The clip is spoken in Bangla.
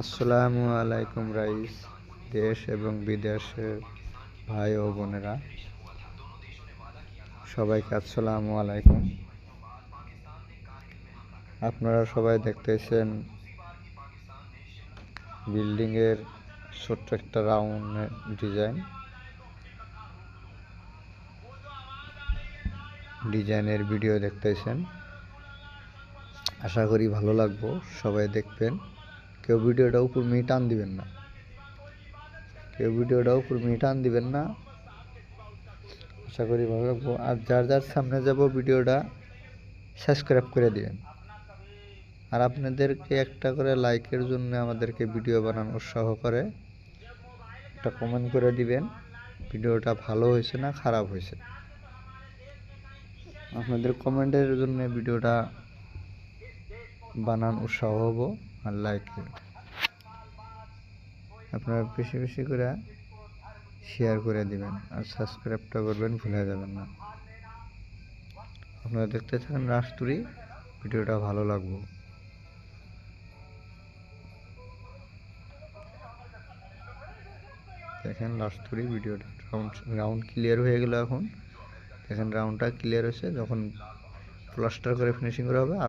আসসালামু আলাইকুম রাইস, দেশ এবং বিদেশের ভাই ও বোনেরা সবাইকে আসসালামু আলাইকুম। আপনারা সবাই দেখতেছেন বিল্ডিংয়ের ছোট্ট একটা রাউন্ড ডিজাইনের ভিডিও দেখতেছেন। আশা করি ভালো লাগবো, সবাই দেখবেন। কেউ ভিডিওটা উপর মিয়ে টান দিবেন না, আশা করি ভালো লাগবো। আর যার যার সামনে যাব ভিডিওটা সাবস্ক্রাইব করে দিবেন। আর আপনাদেরকে একটা করে লাইকের জন্য আমাদেরকে ভিডিও বানানোর উৎসাহ করে একটা কমেন্ট করে দিবেন ভিডিওটা ভালো হয়েছে না খারাপ হয়েছে। আপনাদের কমেন্টের জন্য ভিডিওটা বানান উৎসাহ হব। আর লাইক আপনারা বেশি বেশি করে শেয়ার করে দিবেন আর সাবস্ক্রাইবটা করবেন, ভুলে যাবেন না। আপনারা দেখতে থাকেন রাজতুরী, ভিডিওটা ভালো লাগবে। দেখেন রাজতুরী ভিডিওটা রাউন্ড ক্লিয়ার হয়ে গেল। এখন দেখেন রাউন্ডটা ক্লিয়ার হয়েছে, যখন প্লাস্টার করে ফিনিশিং করা হবে